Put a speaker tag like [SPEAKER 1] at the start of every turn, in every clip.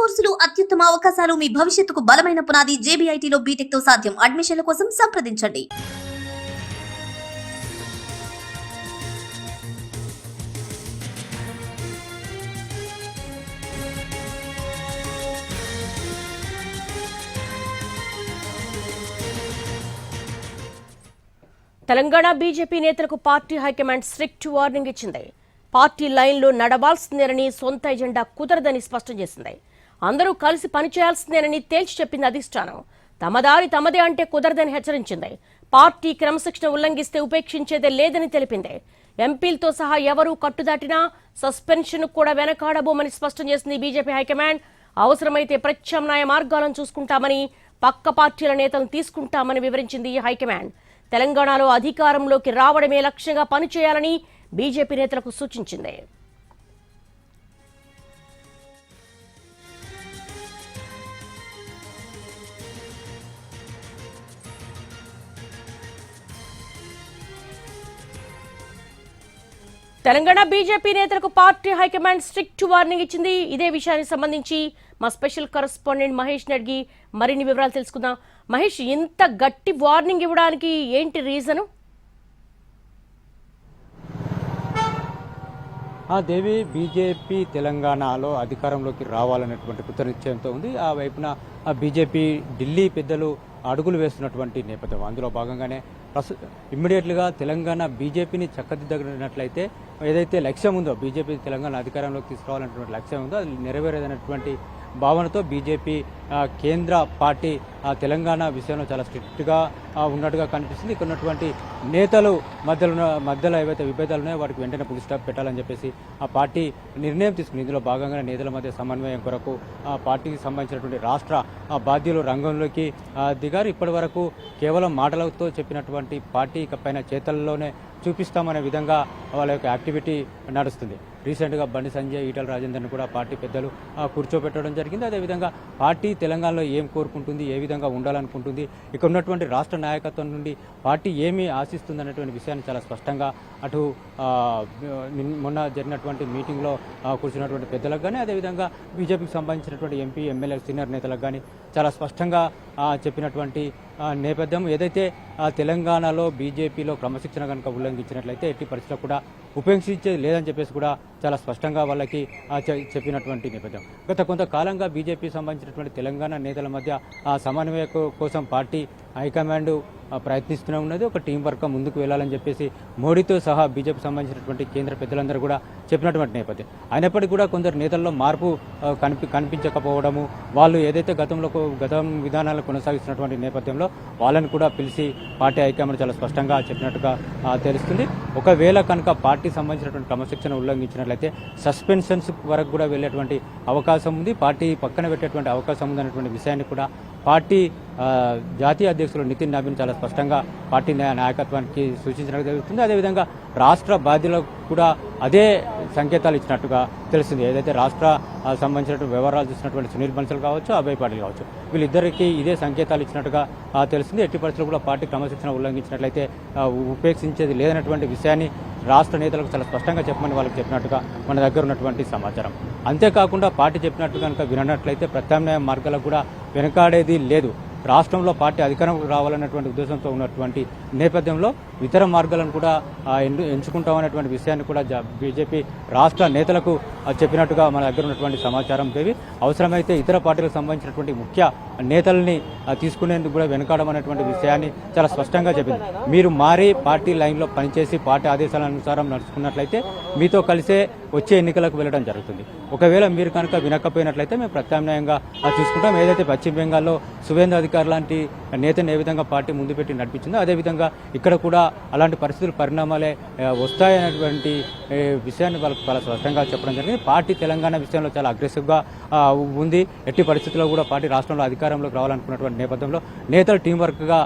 [SPEAKER 1] కోర్సులు అత్యుత్తమ అవకాశాలు మీ భవిష్యత్తుకు బలమైన పునాది JBITలో బీటెక్ తో సాధ్యం. అడ్మిషన్ల కోసం సంప్రదించండి.
[SPEAKER 2] తెలంగాణ బీజేపీ నేతలకు పార్టీ హైకమాండ్ స్ట్రిక్ట్ వార్నింగ్ ఇచ్చింది. పార్టీ లైన్లో నడవాల్సిందేనని, సొంత ఎజెండా కుదరదని స్పష్టం చేసింది. అందరూ కలిసి పనిచేయాల్సిందేనని తేల్చి చెప్పింది అధిష్టానం. తమ దారి తమదే అంటే కుదరదని హెచ్చరించింది. పార్టీ క్రమశిక్షణ ఉల్లంఘిస్తే ఉపేక్షించేదే లేదని తెలిపింది. ఎంపీలతో సహా ఎవరూ కట్టుదాటినా సస్పెన్షన్ కూడా వెనకాడబోమని స్పష్టం చేసింది బీజేపీ హైకమాండ్. అవసరమైతే ప్రత్యామ్నాయ మార్గాలను చూసుకుంటామని, పక్క పార్టీల నేతలను తీసుకుంటామని వివరించింది హైకమాండ్. తెలంగాణలో అధికారంలోకి రావడమే లక్ష్యంగా పనిచేయాలని బీజేపీ నేతలకు సూచించింది. తెలంగాణ బీజేపీ నేతలకు పార్టీ హైకమాండ్ స్ట్రిక్ట్ వార్నింగ్ ఇచ్చింది. ఇదే విషయానికి సంబంధించి మా స్పెషల్ కరెస్పాండెంట్ మహేష్ అడిగి మరిన్ని వివరాలు తెలుసుకుందాం. మహేష్, ఇంత గట్టి వార్నింగ్ ఇవ్వడానికి ఏంటి రీజను?
[SPEAKER 3] దేవి, బీజేపీ తెలంగాణలో అధికారంలోకి రావాలనేటువంటి కృతనిశ్చయంతో ఉంది. ఆ వైపున బీజేపీ ఢిల్లీ పెద్దలు అడుగులు వేస్తున్నటువంటి నేపథ్యం. అందులో భాగంగానే ఇమ్మీడియట్లుగా తెలంగాణ బీజేపీని చక్కదిద్దగినట్లయితే ఏదైతే లక్ష్యం ఉందో, బీజేపీ తెలంగాణ అధికారంలోకి తీసుకురావాలనేటువంటి లక్ష్యం ఉందో అది నెరవేరేదనేటువంటి భావనతో బీజేపీ కేంద్ర పార్టీ తెలంగాణ విషయంలో చాలా స్ట్రిక్ట్గా ఉన్నట్టుగా కనిపిస్తుంది. ఇక్కడ ఉన్నటువంటి నేతలు మధ్యలో ఏవైతే విభేదాలు ఉన్నాయో వాటికి వెంటనే ఫుల్ స్టాప్ పెట్టాలని చెప్పేసి ఆ పార్టీ నిర్ణయం తీసుకుంది. ఇందులో భాగంగా నేతల మధ్య సమన్వయం కొరకు ఆ పార్టీకి సంబంధించినటువంటి రాష్ట్ర బాధ్యులు రంగంలోకి దిగారు. ఇప్పటి వరకు కేవలం మాటలతో చెప్పినటువంటి పార్టీ ఇకపైన చేతల్లోనే చూపిస్తామనే విధంగా వాళ్ళ యొక్క యాక్టివిటీ నడుస్తుంది. రీసెంట్గా బండి సంజయ్, ఈటల రాజేందర్ని కూడా పార్టీ పెద్దలు కూర్చోబెట్టడం జరిగింది. అదేవిధంగా పార్టీ తెలంగాణలో ఏం కోరుకుంటుంది, ఏ విధంగా ఉండాలనుకుంటుంది, ఇక్కడ ఉన్నటువంటి రాష్ట్ర నాయకత్వం నుండి పార్టీ ఏమి ఆశిస్తుంది అనేటువంటి విషయాన్ని చాలా స్పష్టంగా అటు మొన్న జరిగినటువంటి మీటింగ్లో కూర్చున్నటువంటి పెద్దలకు కానీ, అదేవిధంగా బీజేపీకి సంబంధించినటువంటి ఎంపీ, ఎమ్మెల్యే, సీనియర్ నేతలకు కానీ చాలా స్పష్టంగా చెప్పినటువంటి నేపథ్యం. ఏదైతే తెలంగాణలో బీజేపీలో క్రమశిక్షణ కనుక ఉల్లంఘించినట్లయితే ఎట్టి పరిస్థితుల్లో కూడా ఉపేక్షించేది లేదని చెప్పేసి కూడా చాలా స్పష్టంగా వాళ్ళకి చెప్పినటువంటి నేపథ్యం. గత కొంతకాలంగా బీజేపీకి సంబంధించినటువంటి తెలంగాణ నేతల మధ్య సమన్వయ కోసం పార్టీ హైకమాండ్ ప్రయత్నిస్తూనే ఉన్నది. ఒక టీం వర్క్ ముందుకు వెళ్ళాలని చెప్పేసి మోడీతో సహా బీజేపీకి సంబంధించినటువంటి కేంద్ర పెద్దలందరూ కూడా చెప్పినటువంటి నేపథ్యం. అయినప్పటికీ కూడా కొందరు నేతల్లో మార్పు కనిపించకపోవడము, వాళ్ళు ఏదైతే గతం విధానాలను కొనసాగిస్తున్నటువంటి నేపథ్యంలో వాళ్ళని కూడా పిలిచి పార్టీ హైకమాండ్ చాలా స్పష్టంగా చెప్పినట్టుగా తెలుస్తుంది. ఒకవేళ కనుక పార్టీ సంబంధించినటువంటి క్రమశిక్షణ ఉల్లంఘించినట్లయితే సస్పెన్షన్స్ వరకు కూడా వెళ్ళేటువంటి అవకాశం ఉంది, పార్టీ పక్కన పెట్టేటువంటి అవకాశం ఉందనేటువంటి విషయాన్ని కూడా పార్టీ జాతీయ అధ్యక్షులు నితిన్ నబీన్ చాలా స్పష్టంగా పార్టీ నాయకత్వానికి సూచించడం జరుగుతుంది. అదేవిధంగా రాష్ట్ర బాధ్యులకు కూడా అదే సంకేతాలు ఇచ్చినట్టుగా తెలిసింది. ఏదైతే రాష్ట్ర సంబంధించినటువంటి వ్యవహారాలు చూసినటువంటి సునీల్ బన్సల్ కావచ్చు, అభయ్ పాటిల్ కావచ్చు, వీళ్ళిద్దరికీ ఇదే సంకేతాలు ఇచ్చినట్టుగా తెలిసింది. ఎట్టి పరిస్థితుల్లో కూడా పార్టీ క్రమశిక్షణ ఉల్లంఘించినట్లయితే ఉపేక్షించేది లేదన్నటువంటి విషయాన్ని రాష్ట్ర నేతలకు చాలా స్పష్టంగా చెప్పమని వాళ్ళకి చెప్పినట్టుగా మన దగ్గర ఉన్నటువంటి సమాచారం. అంతేకాకుండా పార్టీ చెప్పినట్టు కనుక వినట్లయితే ప్రత్యామ్నాయ మార్గాలకు కూడా వెనకాడేది లేదు. రాష్ట్రంలో పార్టీ అధికారంలోకి రావాలన్నటువంటి ఉద్దేశంతో ఉన్నటువంటి నేపథ్యంలో ఇతర మార్గాలను కూడా ఎంచుకుంటామనేటువంటి విషయాన్ని కూడా బీజేపీ రాష్ట్ర నేతలకు చెప్పినట్టుగా మన దగ్గర ఉన్నటువంటి సమాచారం దేవి. అవసరమైతే ఇతర పార్టీలకు సంబంధించినటువంటి ముఖ్య నేతల్ని తీసుకునేందుకు కూడా వెనకాడమనేటువంటి విషయాన్ని చాలా స్పష్టంగా చెప్పింది. మీరు మారి పార్టీ లైన్లో పనిచేసి పార్టీ ఆదేశాల అనుసారం నడుచుకున్నట్లయితే మీతో కలిసే వచ్చే ఎన్నికలకు వెళ్ళడం జరుగుతుంది. ఒకవేళ మీరు కనుక వినకపోయినట్లయితే మేము ప్రత్యామ్నాయంగా తీసుకుంటాం. ఏదైతే పశ్చిమ బెంగాల్లో సువేంద్ర అధికారి లాంటి నేతను ఏ విధంగా పార్టీ ముందు పెట్టి నడిపించిందో అదేవిధంగా ఇక్కడ కూడా అలాంటి పరిస్థితులు పరిణామాలే వస్తాయనేటువంటి విషయాన్ని వాళ్ళకు చాలా స్పష్టంగా చెప్పడం జరిగింది. పార్టీ తెలంగాణ విషయంలో చాలా అగ్రెసివ్గా ఉంది. ఎట్టి పరిస్థితుల్లో కూడా పార్టీ రాష్ట్రంలో అధికారంలోకి రావాలనుకున్నటువంటి నేపథ్యంలో నేతలు టీం వర్క్గా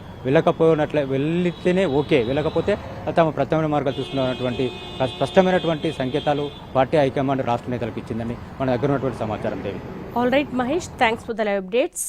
[SPEAKER 3] వెళ్తేనే ఓకే, వెళ్ళకపోతే తమ ప్రత్యామ్నాయ మార్గాలు చూసుకున్నటువంటి స్పష్టమైనటువంటి సంకేతాలు పార్టీ హైకమాండ్ రాష్ట్ర నేతలకు ఇచ్చిందని మన దగ్గర ఉన్నటువంటి సమాచారం Devi.
[SPEAKER 2] All right Mahesh, thanks for the live updates.